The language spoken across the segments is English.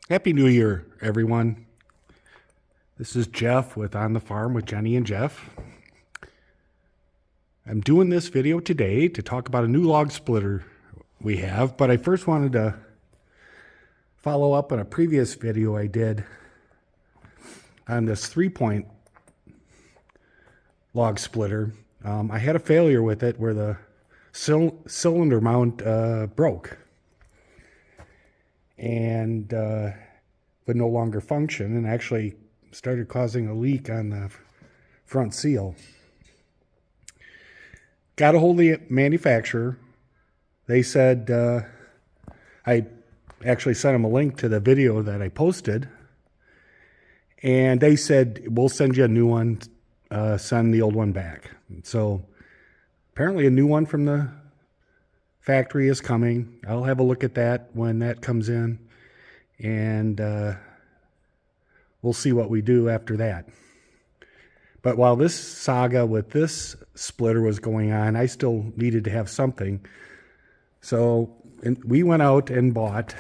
Happy New Year, everyone. This is Jeff with On the Farm with Jenny and Jeff. I'm doing this video today to talk about a new log splitter we have, but I first wanted to follow up on a previous video I did on this 3-point log splitter. I had a failure with it where the cylinder mount broke and would no longer function, and actually started causing a leak on the front seal. Got a hold of the manufacturer. They said, I actually sent them a link to the video that I posted, and they said, we'll send you a new one, send the old one back. So apparently a new one from the factory is coming. I'll have a look at that when that comes in, and we'll see what we do after that. But while this saga with this splitter was going on, I still needed to have something. So we went out and bought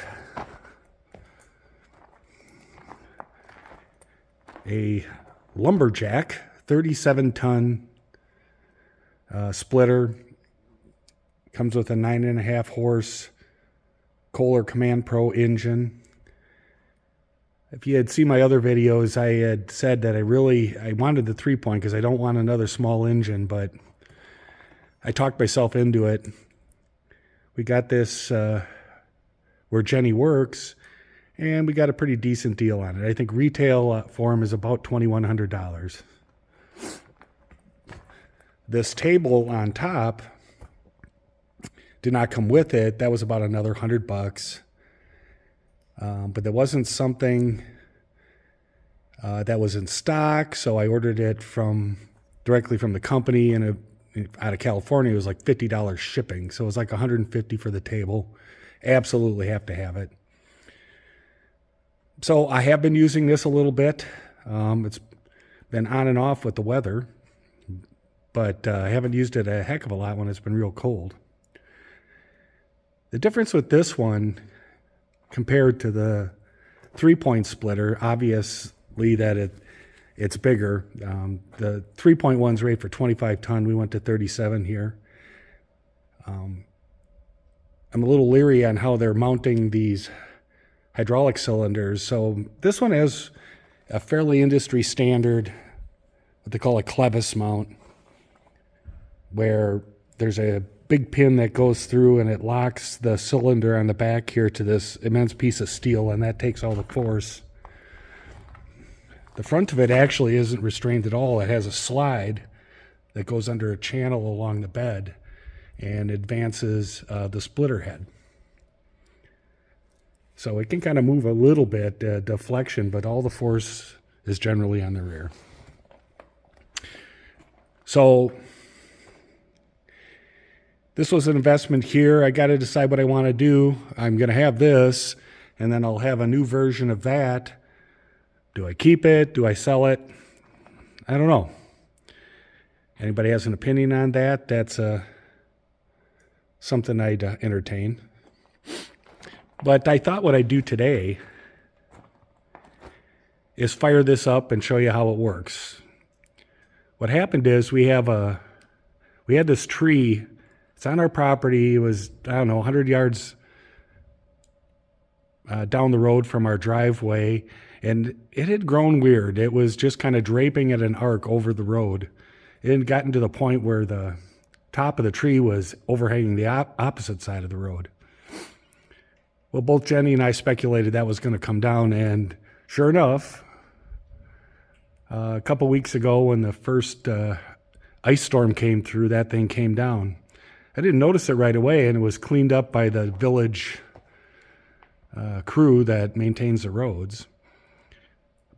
a Lumberjack 37-ton splitter. Comes with a 9.5 horse Kohler Command Pro engine. If you had seen my other videos, I had said that I wanted the 3-point because I don't want another small engine, but I talked myself into it. We got this where Jenny works, and we got a pretty decent deal on it. I think retail for them is about $2,100. This table on top did not come with it. That was about another $100. But there wasn't something that was in stock, so I ordered it directly from the company, and out of California. It was like $50 shipping, so it was like $150 for the table. Absolutely have to have it. So I have been using this a little bit. It's been on and off with the weather, but I haven't used it a heck of a lot when it's been real cold. The difference with this one compared to the 3-point splitter, obviously that it's bigger. The 3-point one's rated for 25 ton. We went to 37 here. I'm a little leery on how they're mounting these hydraulic cylinders. So this one has a fairly industry standard, what they call a clevis mount, where there's a big pin that goes through and it locks the cylinder on the back here to this immense piece of steel, and that takes all the force. The front of it actually isn't restrained at all. It has a slide that goes under a channel along the bed and advances the splitter head. So it can kind of move a little bit, deflection, but all the force is generally on the rear. So this was an investment here. I got to decide what I want to do. I'm going to have this, and then I'll have a new version of that. Do I keep it? Do I sell it? I don't know. Anybody has an opinion on that? That's something I'd entertain. But I thought what I'd do today is fire this up and show you how it works. What happened is we had this tree. It's on our property. It was, 100 yards down the road from our driveway, and it had grown weird. It was just kind of draping at an arc over the road. It had gotten to the point where the top of the tree was overhanging the opposite side of the road. Well, both Jenny and I speculated that was going to come down, and sure enough, a couple weeks ago when the first ice storm came through, that thing came down. I didn't notice it right away, and it was cleaned up by the village crew that maintains the roads.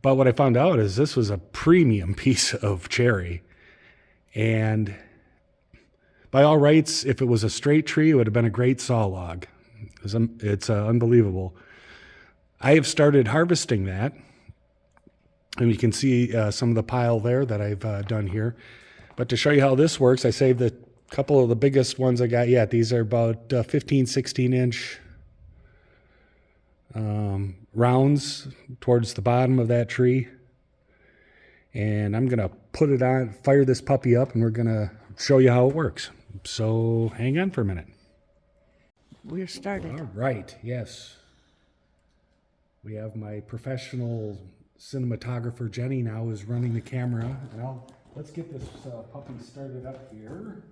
But what I found out is this was a premium piece of cherry. And by all rights, if it was a straight tree, it would have been a great saw log. It's unbelievable. I have started harvesting that. And you can see some of the pile there that I've done here. But to show you how this works, I saved the couple of the biggest ones I got yet. These are about 15, 16 inch rounds towards the bottom of that tree. And I'm going to put it on, fire this puppy up, and we're going to show you how it works. So hang on for a minute. We're started. All right, yes. We have my professional cinematographer, Jenny, now is running the camera. Now, let's get this puppy started up here.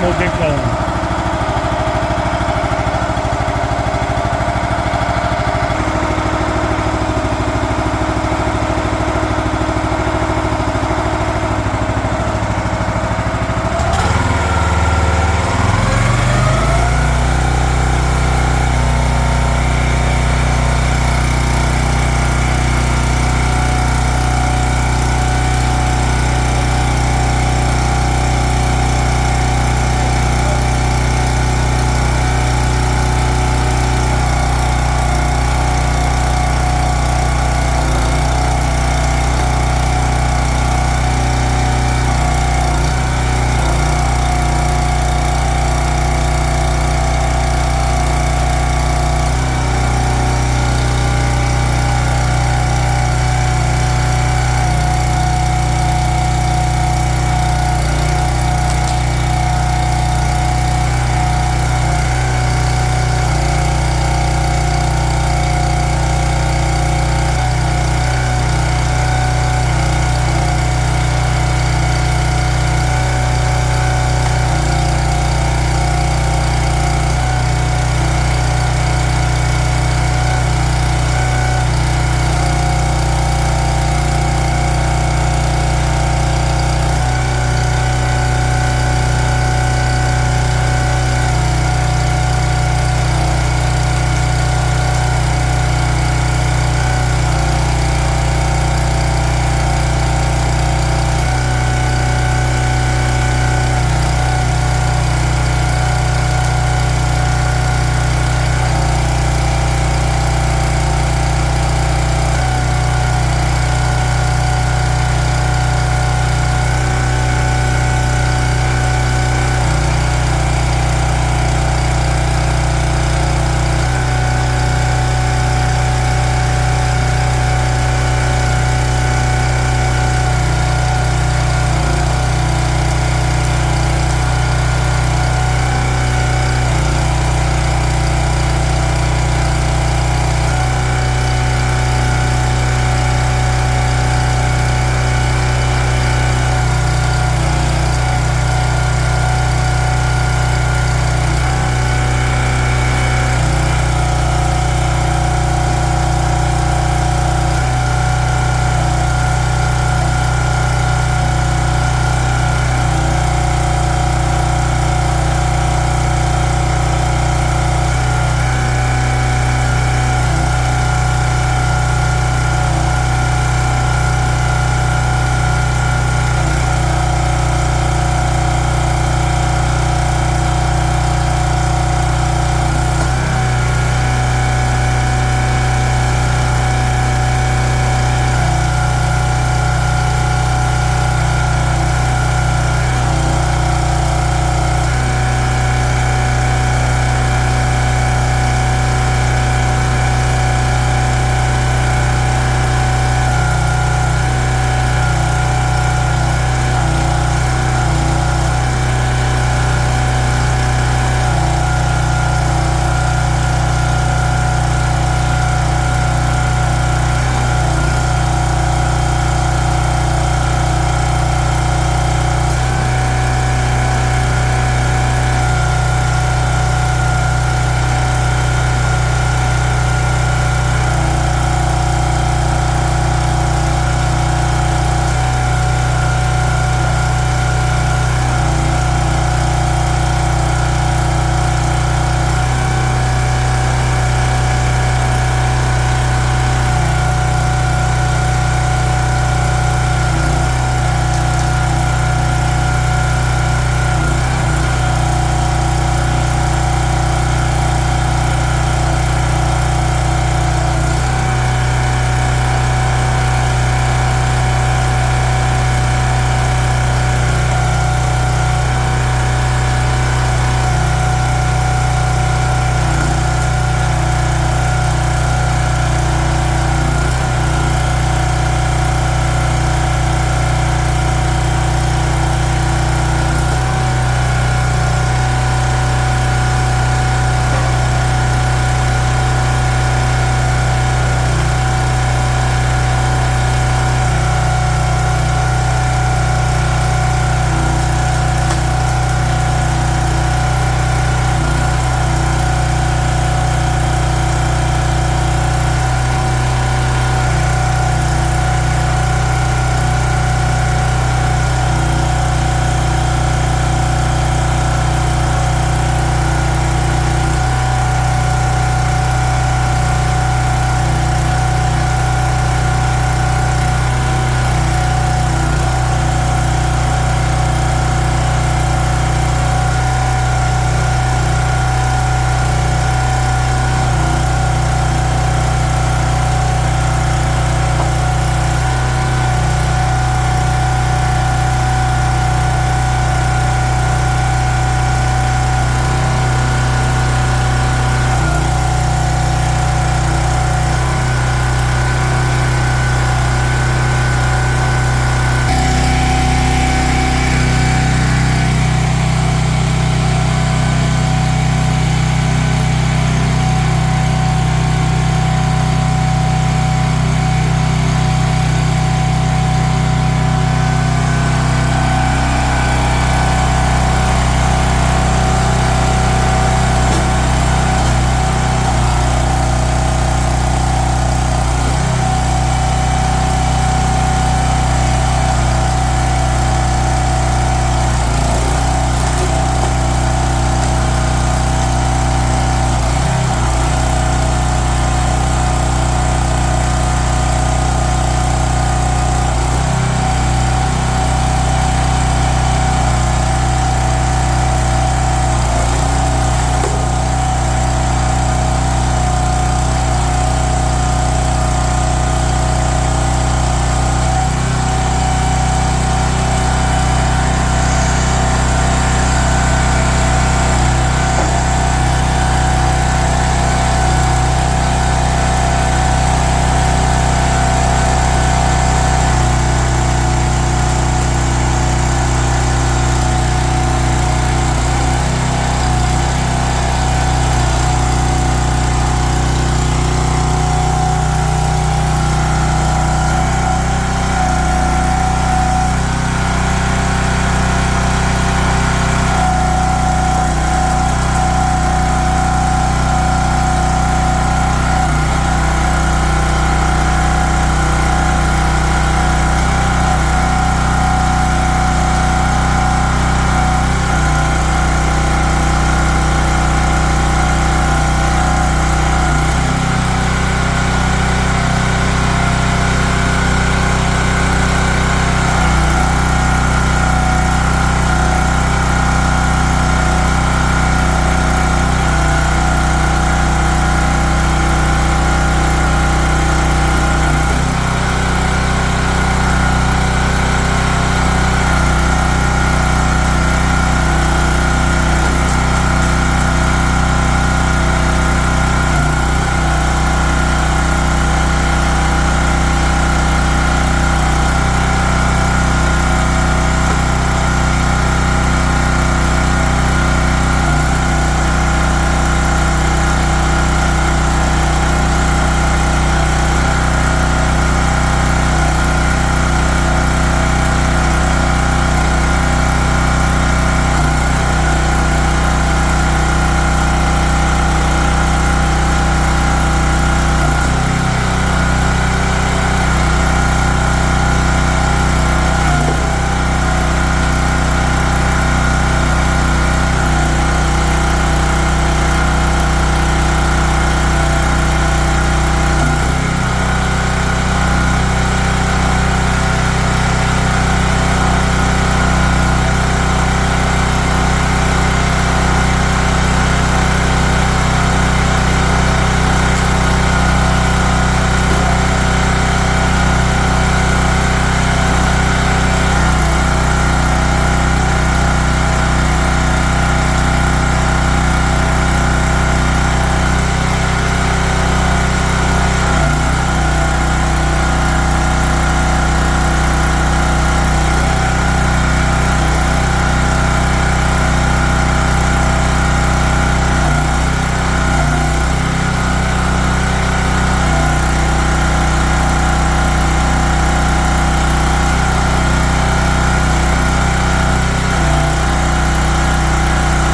We'll get going.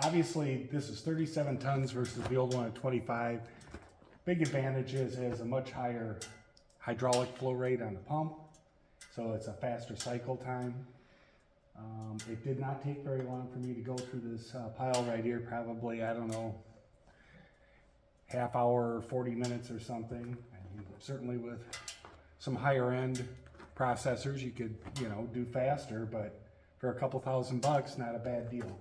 Obviously, this is 37 tons versus the old one at 25. Big advantage is it has a much higher hydraulic flow rate on the pump, so it's a faster cycle time. It did not take very long for me to go through this pile right here, probably, I don't know, half hour, 40 minutes or something. And certainly with some higher end processors, you could, do faster, but for a couple $1,000, not a bad deal.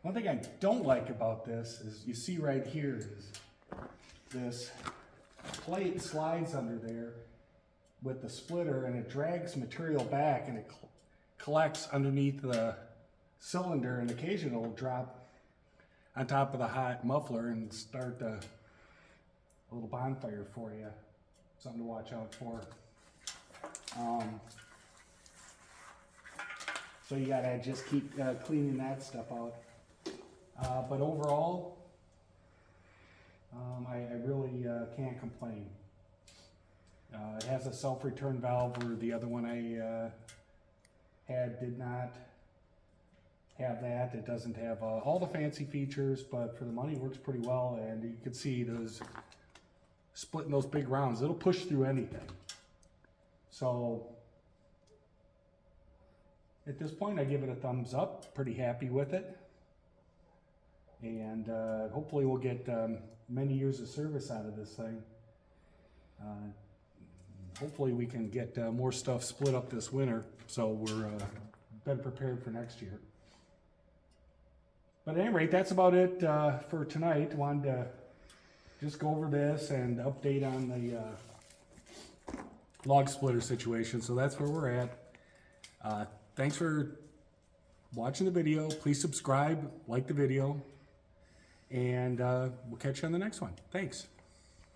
One thing I don't like about this is you see right here is this plate slides under there with the splitter and it drags material back and it collects underneath the cylinder, and occasionally it'll drop on top of the hot muffler and start a little bonfire for you. Something to watch out for. So you gotta just keep cleaning that stuff out. But overall, I really can't complain. It has a self-return valve, where the other one I had did not have that. It doesn't have all the fancy features, but for the money it works pretty well. And you can see those splitting those big rounds. It'll push through anything. So at this point, I give it a thumbs up. Pretty happy with it. And hopefully we'll get many years of service out of this thing. Hopefully we can get more stuff split up this winter, so we're better prepared for next year. But at any rate, that's about it for tonight. Wanted to just go over this and update on the log splitter situation. So that's where we're at. Thanks for watching the video. Please subscribe, like the video, and we'll catch you on the next one. Thanks.